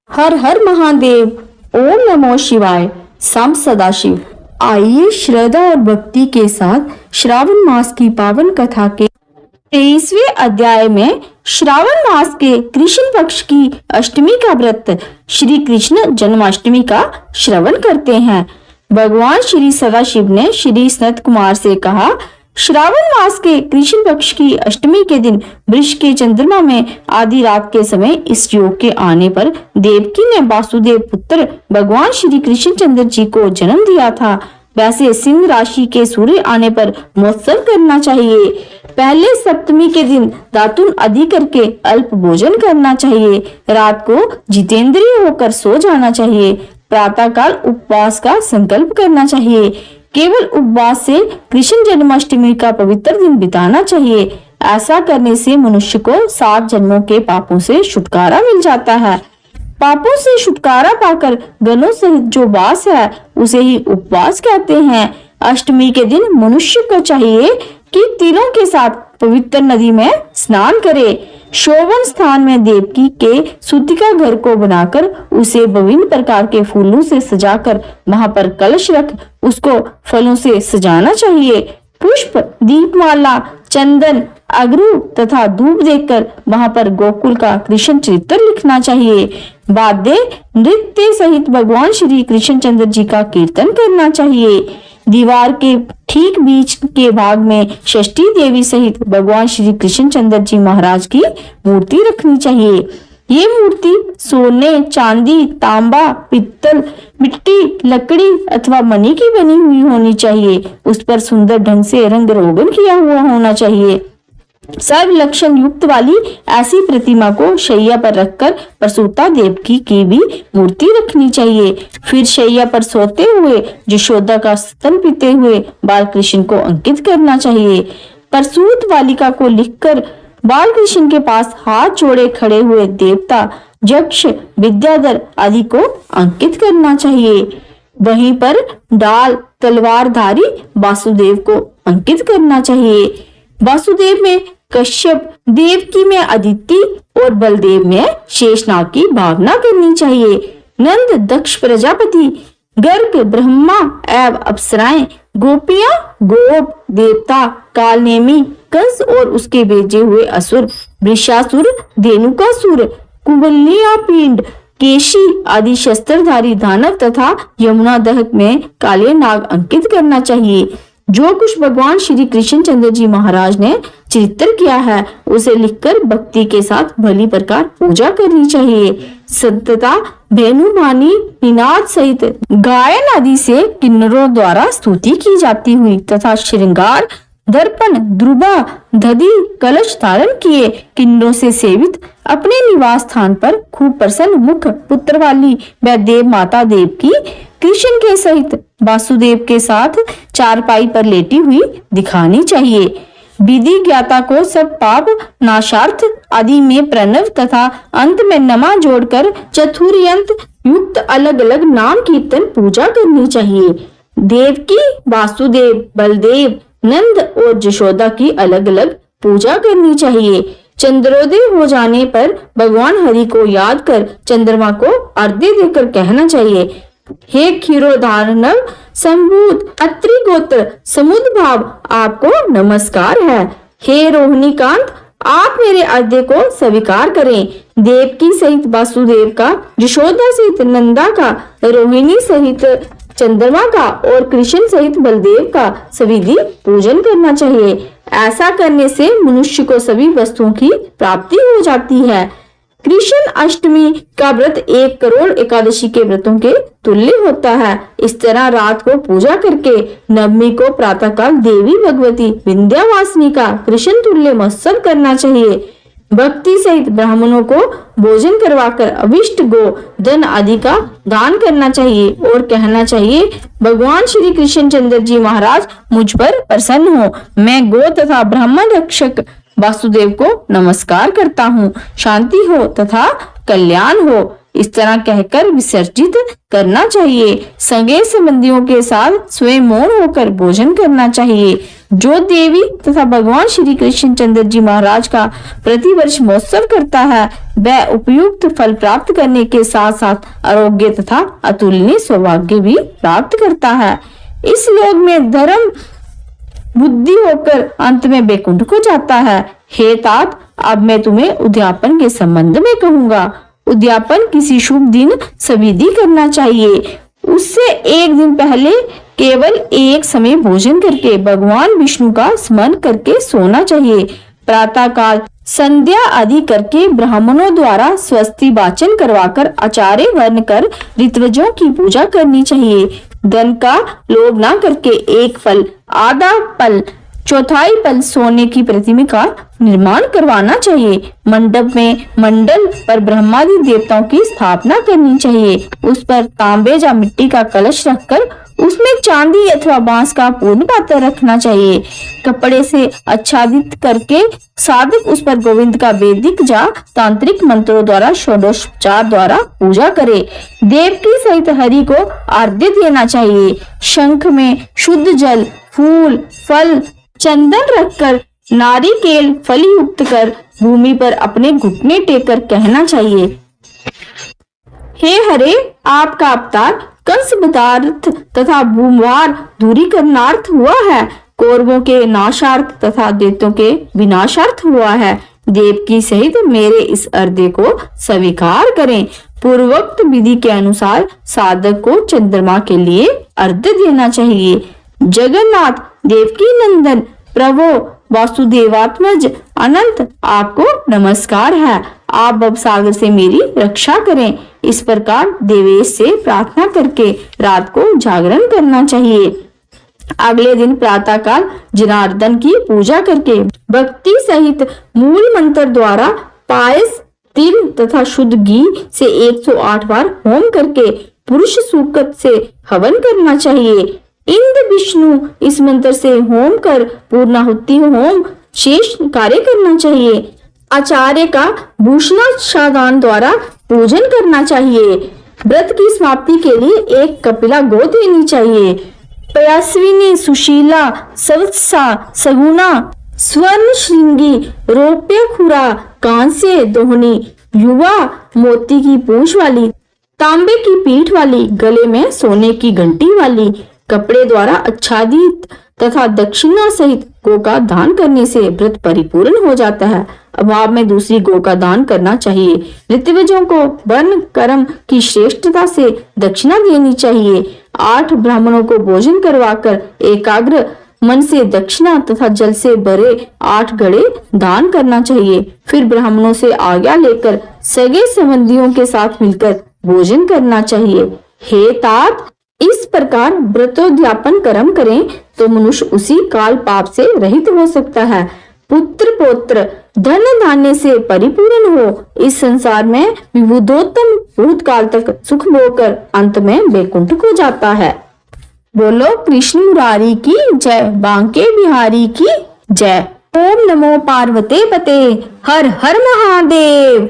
हर हर महादेव। ओम नमो शिवाय। साम सदाशिव। आइए श्रद्धा और भक्ति के साथ श्रावण मास की पावन कथा के 23वें अध्याय में श्रावण मास के कृष्ण पक्ष की अष्टमी का व्रत श्री कृष्ण जन्माष्टमी का श्रवण करते हैं। भगवान श्री सदाशिव ने श्री सनत कुमार से कहा, श्रावण मास के कृष्ण पक्ष की अष्टमी के दिन वृष के चंद्रमा में आधी रात के समय इस योग के आने पर देवकी ने वासुदेव पुत्र भगवान श्री कृष्ण चंद्र जी को जन्म दिया था। वैसे सिंह राशि के सूर्य आने पर महोत्सव करना चाहिए। पहले सप्तमी के दिन दातुन आदि करके अल्प भोजन करना चाहिए। रात को जितेंद्रिय होकर सो जाना चाहिए। प्रातः काल उपवास का संकल्प करना चाहिए। केवल उपवास से कृष्ण जन्माष्टमी का पवित्र दिन बिताना चाहिए। ऐसा करने से मनुष्य को 7 जन्मों के पापों से छुटकारा मिल जाता है। पापों से छुटकारा पाकर गणों सहित जो वास है उसे ही उपवास कहते हैं। अष्टमी के दिन मनुष्य को चाहिए कि तिलों के साथ पवित्र नदी में स्नान करे। शोभन स्थान में देवकी के सूतिका घर को बनाकर उसे विभिन्न प्रकार के फूलों से सजाकर वहां पर कलश रख उसको फलों से सजाना चाहिए। पुष्प, दीपमाला, चंदन, अगरू तथा धूप देकर वहां पर गोकुल का कृष्ण चरित्र लिखना चाहिए। वाद्य नृत्य सहित भगवान श्री कृष्ण चंद्र जी का कीर्तन करना चाहिए। दीवार के ठीक बीच के भाग में षष्ठी देवी सहित भगवान श्री कृष्ण चंद्र जी महाराज की मूर्ति रखनी चाहिए। ये मूर्ति सोने, चांदी, तांबा, पित्तल, मिट्टी, लकड़ी अथवा मणि की बनी हुई होनी चाहिए। उस पर सुंदर ढंग से रंग रोगन किया हुआ होना चाहिए। सब लक्षण युक्त वाली ऐसी प्रतिमा को शैया पर रखकर प्रसूता देवकी की भी मूर्ति रखनी चाहिए। फिर शैया पर सोते हुए यशोदा का स्तन पीते हुए बाल कृष्ण को अंकित करना चाहिए। प्रसूत बालिका को लिखकर बाल कृष्ण के पास हाथ जोड़े खड़े हुए देवता, यक्ष, विद्याधर आदि को अंकित करना चाहिए। वहीं पर डाल तलवारधारी वासुदेव को अंकित करना चाहिए। वासुदेव में कश्यप, देवकी में अदिति और बलदेव में शेषनाग की भावना करनी चाहिए। नंद, दक्ष प्रजापति, गर्ग, ब्रह्मा एवं अप्सराएं, गोपियां, गोप, देवता, कालनेमी, कंस और उसके भेजे हुए असुर, वृषासुर, धेनुकासुर, कुंभलिया पिंड, केशी आदि शस्त्रधारी दानव तथा यमुना दहक में काले नाग अंकित करना चाहिए। जो कुछ भगवान श्री कृष्ण चंद्र जी महाराज ने चित्र किया है उसे लिखकर भक्ति के साथ भली प्रकार पूजा करनी चाहिए। संतता भेनु भानी निनाद सहित गायन आदि से किन्नरों द्वारा स्तुति की जाती हुई तथा श्रृंगार, दर्पण, द्रुबा, दधि, कलश धारण किए किन्नरों से सेवित अपने निवास स्थान पर खूब प्रसन्न मुख पुत्र वाली व देव माता देवकी कृष्ण के सहित वासुदेव के साथ चारपाई पर लेटी हुई दिखानी चाहिए। विधि ज्ञाता को सब पाप नाशार्थ आदि में प्रणव तथा अंत में नमा जोड़कर चतुर्यंत युक्त अलग अलग नाम कीर्तन पूजा करनी चाहिए। देवकी, वासुदेव, बलदेव, नंद और यशोदा की अलग अलग पूजा करनी चाहिए। चंद्रोदय हो जाने पर भगवान हरि को याद कर चंद्रमा को अर्घ्य देकर कहना चाहिए, हे क्षीरोदार्णव संभूत अत्रि गोत्र समुद्र भाव आपको नमस्कार है। हे रोहिणी कांत आप मेरे अर्घ्य को स्वीकार करें। देवकी सहित वासुदेव का, यशोदा सहित नंदा का, रोहिणी सहित चंद्रमा का और कृष्ण सहित बलदेव का सविधि पूजन करना चाहिए। ऐसा करने से मनुष्य को सभी वस्तुओं की प्राप्ति हो जाती है। कृष्ण अष्टमी का व्रत 1 करोड़ एकादशी के व्रतों के तुल्य होता है। इस तरह रात को पूजा करके नवमी को प्रातःकाल देवी भगवती विंध्यावासिनी का कृष्ण तुल्य महोत्सव करना चाहिए। भक्ति सहित ब्राह्मणों को भोजन करवाकर अभिष्ट गो धन आदि का दान करना चाहिए और कहना चाहिए, भगवान श्री कृष्ण चंद्र जी महाराज मुझ पर प्रसन्न हो। मैं गो तथा ब्राह्मण रक्षक वासुदेव को नमस्कार करता हूँ। शांति हो तथा कल्याण हो। इस तरह कहकर विसर्जित करना चाहिए। संगे संबंधियों के साथ स्वयं मौन होकर भोजन करना चाहिए। जो देवी तथा भगवान श्री कृष्णचंद्र जी महाराज का प्रतिवर्ष महोत्सव करता है वह उपयुक्त फल प्राप्त करने के साथ साथ आरोग्य तथा अतुलनीय सौभाग्य भी प्राप्त करता है। इस लोक में धर्म बुद्धि होकर अंत में बैकुंठ को जाता है। हे तात, अब मैं तुम्हें उद्यापन के संबंध में कहूंगा। उद्यापन किसी शुभ दिन सविधि करना चाहिए। उससे एक दिन पहले केवल एक समय भोजन करके भगवान विष्णु का स्मरण करके सोना चाहिए। प्रातः काल संध्या आदि करके ब्राह्मणों द्वारा स्वस्ति वाचन करवाकर आचार्य वर्ण कर ऋत्विजों की पूजा करनी चाहिए। धन का लोभ न करके एक फल, आधा फल, चौथाई फल सोने की प्रतिमा का निर्माण करवाना चाहिए। मंडप में मंडल पर ब्रह्मादि देवताओं की स्थापना करनी चाहिए। उस पर तांबे या मिट्टी का कलश रखकर उसमें चांदी अथवा बांस का पूर्ण पात्र रखना चाहिए। कपड़े से आच्छादित करके साधक उस पर गोविंद का वैदिक या तांत्रिक मंत्रों द्वारा षोडशोपचार द्वारा पूजा करे। देवकी सहित हरि को आर्घ्य देना चाहिए। शंख में शुद्ध जल, फूल, फल, चंदन रखकर नारिकेल फल युक्त कर भूमि पर अपने घुटने टेक कर कहना चाहिए, हे हरे, आपका अवतार कंस पदार्थ तथा भूमवार दूरी करनार्थ हुआ है, कौरवों के नाशार्थ तथा दैत्यों के विनाशार्थ हुआ है। देवकी सहित मेरे इस अर्घ्य को स्वीकार करें। पूर्वोक्त विधि के अनुसार साधक को चंद्रमा के लिए अर्घ्य देना चाहिए। जगन्नाथ, देवकी नंदन, प्रभु वासुदेवात्मज अनंत, आपको नमस्कार है। आप भवसागर से मेरी रक्षा करें। इस प्रकार देवेश से प्रार्थना करके रात को जागरण करना चाहिए। अगले दिन प्रातः काल जनार्दन की पूजा करके भक्ति सहित मूल मंत्र द्वारा पायस, तिल तथा शुद्ध घी से 108 बार होम करके पुरुष सूक्त से हवन करना चाहिए। इंद्र विष्णु इस मंत्र से होम कर पूर्णाहुति होम शेष कार्य करना चाहिए। आचार्य का भूषणाच्छादन द्वारा पूजन करना चाहिए। व्रत की समाप्ति के लिए एक कपिला गो देनी चाहिए। पयास्विनी, सुशीला, सवत्सा, सगुना, स्वर्ण श्रृंगी, रौप्य खुरा, कांस्य दोहनी, युवा, मोती की पूंछ वाली, तांबे की पीठ वाली, गले में सोने की घंटी वाली, कपड़े द्वारा आच्छादित तथा दक्षिणा सहित गो का दान करने से व्रत परिपूर्ण हो जाता है। अभाव में दूसरी गो का दान करना चाहिए। ऋत्विजों को वर्ण कर्म की श्रेष्ठता से दक्षिणा देनी चाहिए। 8 ब्राह्मणों को भोजन करवाकर एकाग्र मन से दक्षिणा तथा जल से भरे 8 घड़े दान करना चाहिए। फिर ब्राह्मणों से आज्ञा लेकर सगे संबंधियों के साथ मिलकर भोजन करना चाहिए। हे तात, इस प्रकार व्रतोद्यापन कर्म करें तो मनुष्य उसी काल पाप से रहित हो सकता है। पुत्र पौत्र धन धान्य से परिपूर्ण हो इस संसार में विबुधोत्तम भूतकाल तक सुख भोगकर अंत में वैकुंठ को जाता है। बोलो कृष्ण मुरारी की जय, बांके बिहारी की जय। ओम नमो पार्वते पते, हर हर महादेव।